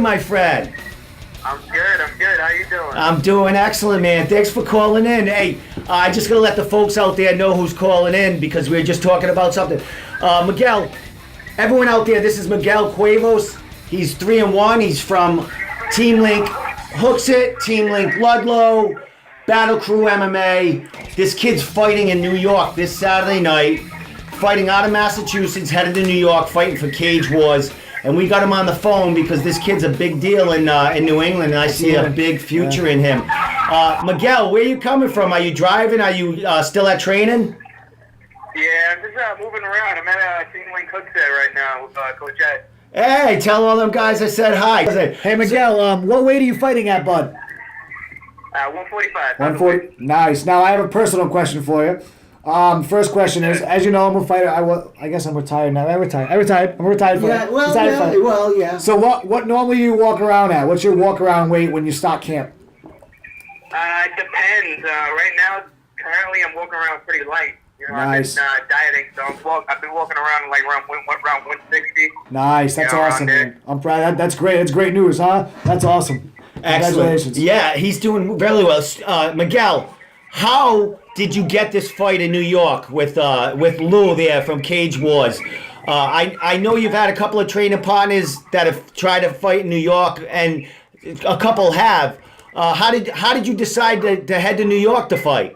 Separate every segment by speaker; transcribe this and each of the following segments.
Speaker 1: my friend?
Speaker 2: I'm good. How you doing?
Speaker 1: I'm doing excellent, man. Thanks for calling in. Hey, I just gonna let the folks out there know who's calling in because we were just talking about something. Miguel, everyone out there, this is Miguel Cuevas. He's 3-1. He's from Team Link Hooksett, Team Link Ludlow, Battle Crew MMA. This kid's fighting in New York this Saturday night, fighting out of Massachusetts, headed to New York, fighting for Cage Wars. And we got him on the phone because this kid's a big deal in New England, and I see a big future in him. Miguel, where are you coming from? Are you driving? Are you still at training?
Speaker 2: Yeah, I'm just moving around. I'm at Team Link Hooksett right now with Coach Ed.
Speaker 1: Hey, tell all them guys I said hi.
Speaker 3: Hey, Miguel, what weight are you fighting at, bud?
Speaker 2: 145.
Speaker 3: 140. Nice. Now, I have a personal question for you. First question is, as you know, I'm a fighter. I guess I'm retired now. I'm retired. I'm a retired fighter.
Speaker 1: Yeah, well,
Speaker 3: retired
Speaker 1: yeah,
Speaker 3: fighter.
Speaker 1: well, yeah.
Speaker 3: So what normally you walk around at? What's your walk around weight when you start camp?
Speaker 2: It depends. Right now, currently, I'm walking around pretty light. You know,
Speaker 3: Nice.
Speaker 2: I've been dieting, so I've been walking around like around 160.
Speaker 3: Nice. That's awesome, man. I'm proud. That's great. That's great news, huh? That's awesome. Congratulations.
Speaker 1: Yeah, he's doing really well. Miguel, how did you get this fight in New York with Lou there from Cage Wars? I know you've had a couple of training partners that have tried to fight in New York, and a couple have. How did you decide to head to New York to fight?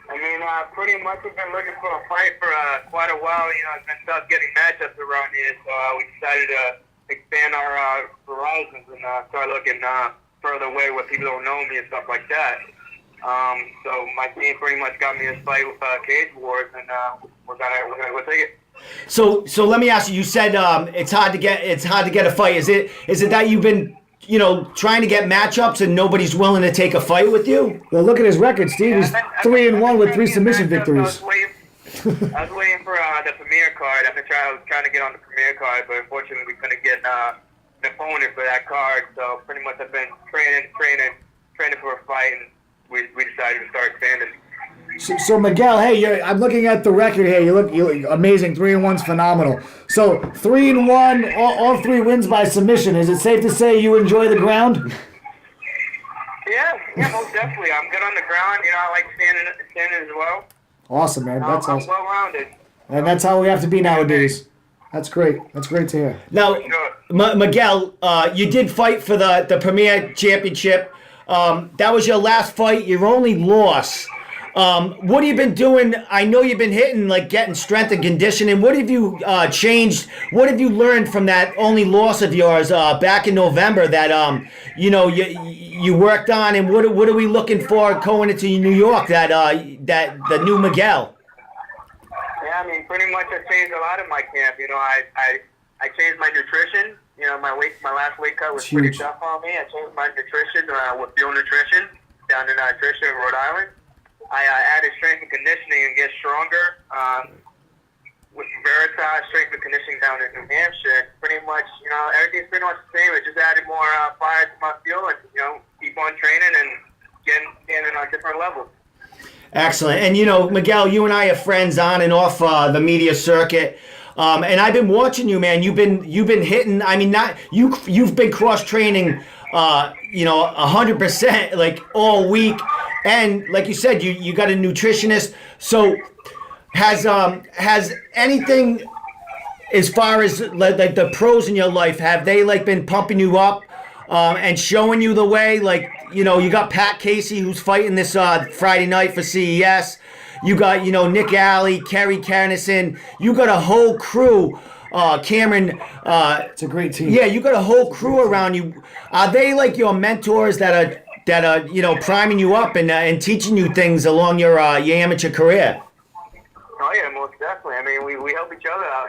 Speaker 2: I mean, pretty much we've been looking for a fight for quite a while. You know, it's been tough getting matchups around here, so we decided to expand our horizons and start looking further away where people don't know me and stuff like that. So my team pretty much got me a fight with Cage Wars, and we're gonna go take it.
Speaker 1: So let me ask you. You said it's hard to get a fight. Is it that you've been trying to get matchups and nobody's willing to take a fight with you?
Speaker 3: Well, look at his record, Steve. He's 3-1 with 3 submission victories.
Speaker 2: I was waiting for the Premier card. I was trying to get on the Premier card, but unfortunately we couldn't get an opponent for that card. So pretty much I've been training for a fight, and we decided to start expanding.
Speaker 3: So Miguel, hey, I'm looking at the record here. You look amazing. 3-1's phenomenal. So 3-1, all 3 wins by submission. Is it safe to say you enjoy the ground?
Speaker 2: Yeah, most definitely. I'm good on the ground. You know, I like standing as well.
Speaker 3: Awesome, man. That's
Speaker 2: I'm
Speaker 3: awesome.
Speaker 2: well-rounded.
Speaker 3: And that's how we have to be nowadays. That's great. That's great to hear.
Speaker 1: Now, Miguel, you did fight for the Premier Championship. That was your last fight, your only loss. What have you been doing? I know you've been hitting, like getting strength and conditioning. What have you changed? What have you learned from that only loss of yours back in November that you worked on? And what are we looking for going into New York? That the new Miguel.
Speaker 2: Yeah, I mean, pretty much I changed a lot in my camp. You know, I changed my nutrition. You know, my last weight cut was pretty tough on me. I changed my nutrition with Fuel Nutrition down in Tricia, Rhode Island. I added strength and conditioning and get stronger. With Veritas Strength and Conditioning down in New Hampshire, pretty much, everything's pretty much the same. It just added more fire to my fuel and, keep on training and getting on different levels.
Speaker 1: Excellent. And, Miguel, you and I are friends on and off the media circuit. And I've been watching you, man. You've been hitting. I mean, you've been cross training, 100%, like all week. And like you said, you got a nutritionist. So has anything, as far as like the pros in your life, have they like been pumping you up and showing you the way? Like, you got Pat Casey who's fighting this Friday night for CES. You got, Nick Alley, Kerry Carnison. You got a whole crew. Cameron.
Speaker 3: It's a great team.
Speaker 1: Yeah, you got a whole crew around you. Are they like your mentors that are priming you up and teaching you things along your amateur career?
Speaker 2: Oh yeah, most definitely. I mean, we help each other out.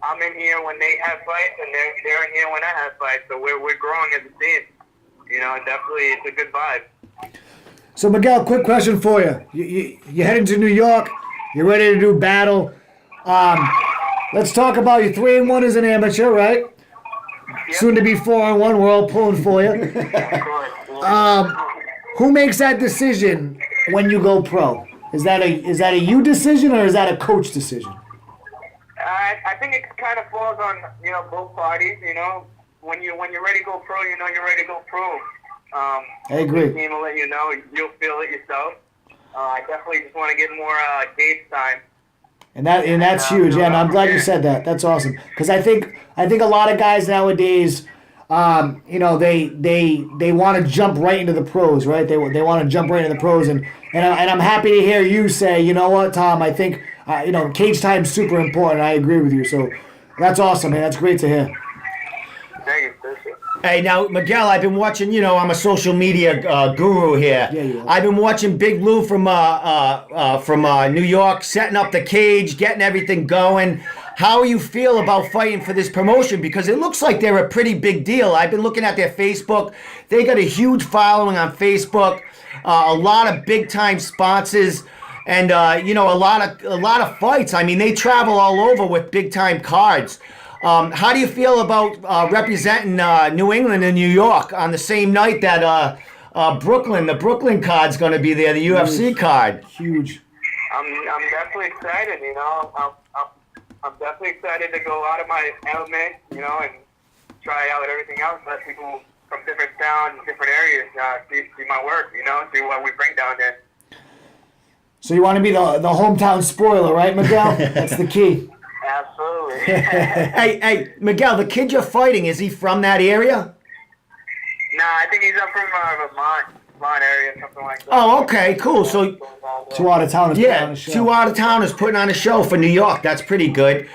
Speaker 2: I'm in here when they have fights, and they're in here when I have fights. So we're growing as a team. Definitely, it's a good vibe.
Speaker 3: So Miguel, quick question for you. You're heading to New York. You're ready to do battle. Let's talk about you. 3-1 as an amateur, right? Yep. Soon to be 4-1. We're all pulling for you. Who makes that decision when you go pro? Is that a you decision or is that a coach decision?
Speaker 2: I think it kind of falls on both parties. when you're ready to go pro, you know you're ready to go pro.
Speaker 3: I agree.
Speaker 2: The team will let you know. You'll feel it yourself. I definitely just want to get more gauge time.
Speaker 3: And that's huge. Yeah, and I'm glad you said that. That's awesome. Because I think a lot of guys nowadays, you know, they want to jump right into the pros, right? They want to jump right into the pros, and I'm happy to hear you say, you know what, Tom? I think you know, cage time's super important. I agree with you. So that's awesome, man. That's great to hear.
Speaker 2: Thank you.
Speaker 1: Hey, now, Miguel, I've been watching, you know, I'm a social media guru here.
Speaker 3: Yeah, you are.
Speaker 1: I've been watching Big Lou from New York, setting up the cage, getting everything going. How you feel about fighting for this promotion? Because it looks like they're a pretty big deal. I've been looking at their Facebook. They got a huge following on Facebook, a lot of big-time sponsors, and, you know, a lot of fights. I mean, they travel all over with big-time cards. How do you feel about representing New England and New York on the same night that the Brooklyn card's going to be there, the UFC card?
Speaker 3: Huge.
Speaker 2: I'm definitely excited. You know, I'm definitely excited to go out of my element, you know, and try out everything else. Let people from different towns, different areas see my work. You know, see what we bring down there.
Speaker 3: So you want to be the hometown spoiler, right, Miguel? That's the key.
Speaker 2: Absolutely.
Speaker 1: Hey, Miguel, the kid you're fighting, is he from that area?
Speaker 2: Nah, I think he's up from Vermont area, something like that.
Speaker 1: Oh, okay, cool. So,
Speaker 3: Two out of town is putting on a show.
Speaker 1: 2 out of towners putting on a show for New York. That's pretty good.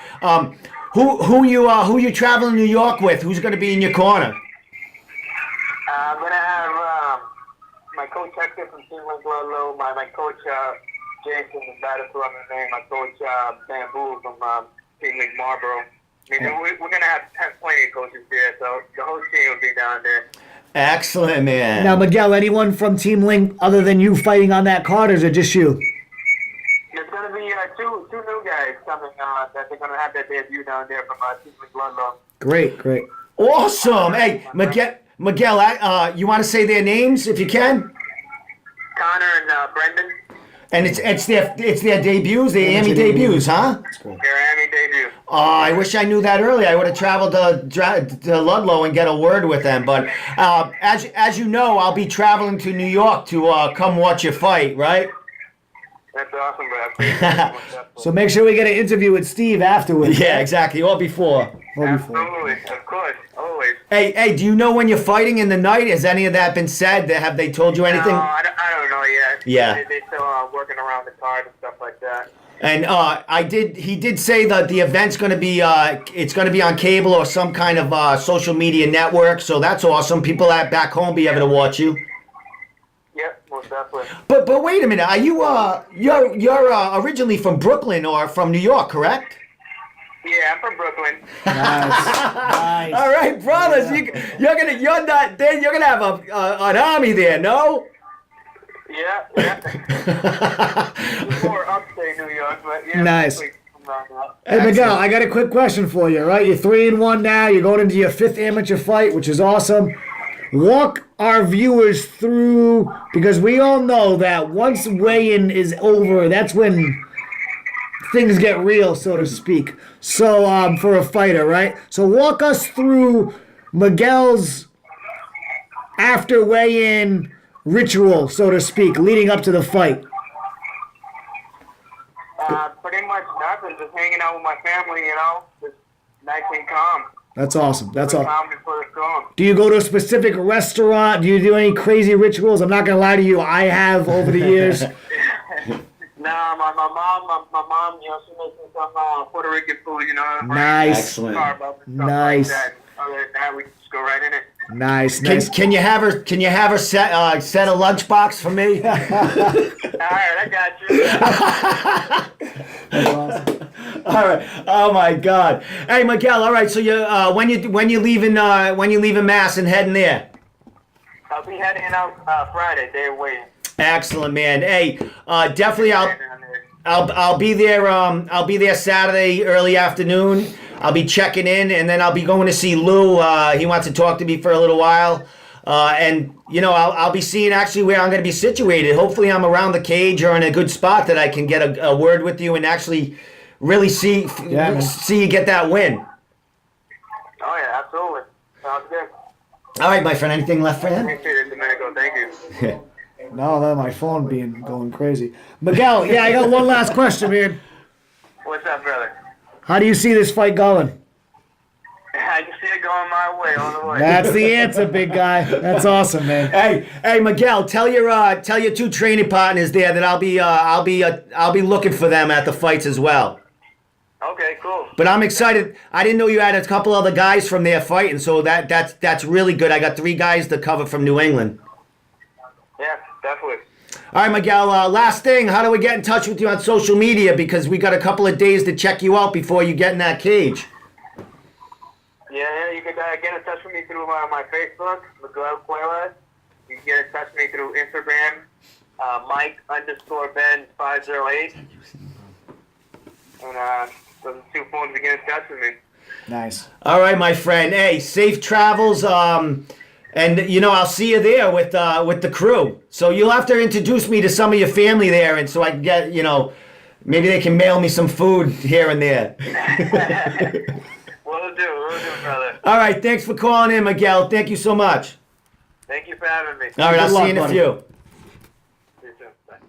Speaker 1: Who you traveling to New York with? Who's going to be in your corner?
Speaker 2: I'm gonna have my coach Hector from Link Ludlow, my coach Jason from Battleful MMA, my coach Bamboo from Team Link Marlboro. I mean, we're gonna have plenty of coaches there, so the whole team will be down there.
Speaker 1: Excellent, man.
Speaker 3: Now, Miguel, anyone from Team Link other than you fighting on that card, or is it just you?
Speaker 2: There's gonna be two new guys coming that they're gonna have their debut down there from Team Link Ludlow.
Speaker 3: Great.
Speaker 1: Awesome. Hey, Miguel, you want to say their names if you can?
Speaker 2: Connor and Brendan.
Speaker 1: And it's their debuts, their AMI debuts, huh?
Speaker 2: Their AMI debut.
Speaker 1: Oh, I wish I knew that earlier. I would have traveled to Ludlow and get a word with them. But as you know, I'll be traveling to New York to come watch your fight, right?
Speaker 2: That's awesome, bro.
Speaker 3: So make sure we get an interview with Steve afterwards.
Speaker 1: Yeah, exactly. Or before.
Speaker 2: Absolutely, of course, always.
Speaker 1: Hey, do you know when you're fighting in the night? Has any of that been said? Have they told you anything?
Speaker 2: No, I don't know yet.
Speaker 1: Yeah.
Speaker 2: They're still working around the card and stuff like that.
Speaker 1: And he did say that the event's going to be it's going to be on cable or some kind of social media network. So that's awesome. People back home be able to watch you.
Speaker 2: Yep, most definitely.
Speaker 1: But wait a minute. Are you you're originally from Brooklyn or from New York, correct?
Speaker 2: Yeah, I'm from Brooklyn.
Speaker 3: Nice.
Speaker 1: All right, brothers.
Speaker 3: Yeah.
Speaker 1: You're gonna have an army there, no?
Speaker 2: Yeah. More upstate New York, but yeah.
Speaker 3: Nice.
Speaker 2: From around that.
Speaker 3: Hey, Miguel, I got a quick question for you, right? You're 3-1 now. You're going into your 5th amateur fight, which is awesome. Walk our viewers through, because we all know that once weigh-in is over, that's when things get real, so to speak. So, for a fighter, right? So walk us through Miguel's after weigh-in ritual, so to speak, leading up to the fight.
Speaker 2: Pretty much nothing. Just hanging out with my family, you know. Just nice and calm.
Speaker 3: That's awesome. That's awesome.
Speaker 2: Calm before the storm.
Speaker 3: Do you go to a specific restaurant? Do you do any crazy rituals? I'm not gonna lie to you. I have over the years.
Speaker 2: Nah, my mom, you know, she makes me some Puerto Rican food, you know.
Speaker 3: Nice.
Speaker 1: Excellent.
Speaker 3: Nice.
Speaker 2: Like that. Other than that, we just go right in it.
Speaker 3: Nice.
Speaker 1: Can you have her set a lunchbox for me?
Speaker 2: All right, I got you.
Speaker 3: That's awesome.
Speaker 1: All right. Oh my God. Hey, Miguel. All right. So when you leaving Mass and heading there?
Speaker 2: I'll be heading out Friday, day of waiting.
Speaker 1: Excellent, man. Hey, definitely I'll be there. I'll be there Saturday early afternoon. I'll be checking in, and then I'll be going to see Lou. He wants to talk to me for a little while, and you know I'll be seeing actually where I'm going to be situated. Hopefully, I'm around the cage or in a good spot that I can get a word with you and actually really see you get that win.
Speaker 2: Oh yeah, absolutely. Sounds good.
Speaker 1: All right, my friend. Anything left for him?
Speaker 2: Appreciate it, Domenico. Thank you.
Speaker 3: No, my phone going crazy. Miguel, yeah, I got one last question, man.
Speaker 2: What's up, brother?
Speaker 3: How do you see this fight going?
Speaker 2: I can see it going my way all the way.
Speaker 3: That's the answer, big guy. That's awesome, man.
Speaker 1: Hey, Miguel. Tell your two training partners there that I'll be looking for them at the fights as well.
Speaker 2: Okay, cool.
Speaker 1: But I'm excited. I didn't know you had a couple other guys from there fighting, so that's really good. I got 3 guys to cover from New England.
Speaker 2: Yeah, definitely.
Speaker 1: All right, Miguel, last thing. How do we get in touch with you on social media? Because we got a couple of days to check you out before you get in that cage.
Speaker 2: Yeah, you can get in touch with me through my Facebook, Miguel Cuevas. You can get in touch with me through Instagram, Mike_Ben508. And those 2 phones to get in touch with me.
Speaker 3: Nice.
Speaker 1: All right, my friend. Hey, safe travels. And I'll see you there with the crew. So you'll have to introduce me to some of your family there, and so I can get maybe they can mail me some food here and there.
Speaker 2: Will do, brother.
Speaker 1: All right, thanks for calling in, Miguel. Thank you so much.
Speaker 2: Thank you for having me.
Speaker 1: All right, I'll see you in a
Speaker 3: buddy.
Speaker 1: few.
Speaker 2: See you soon. Bye.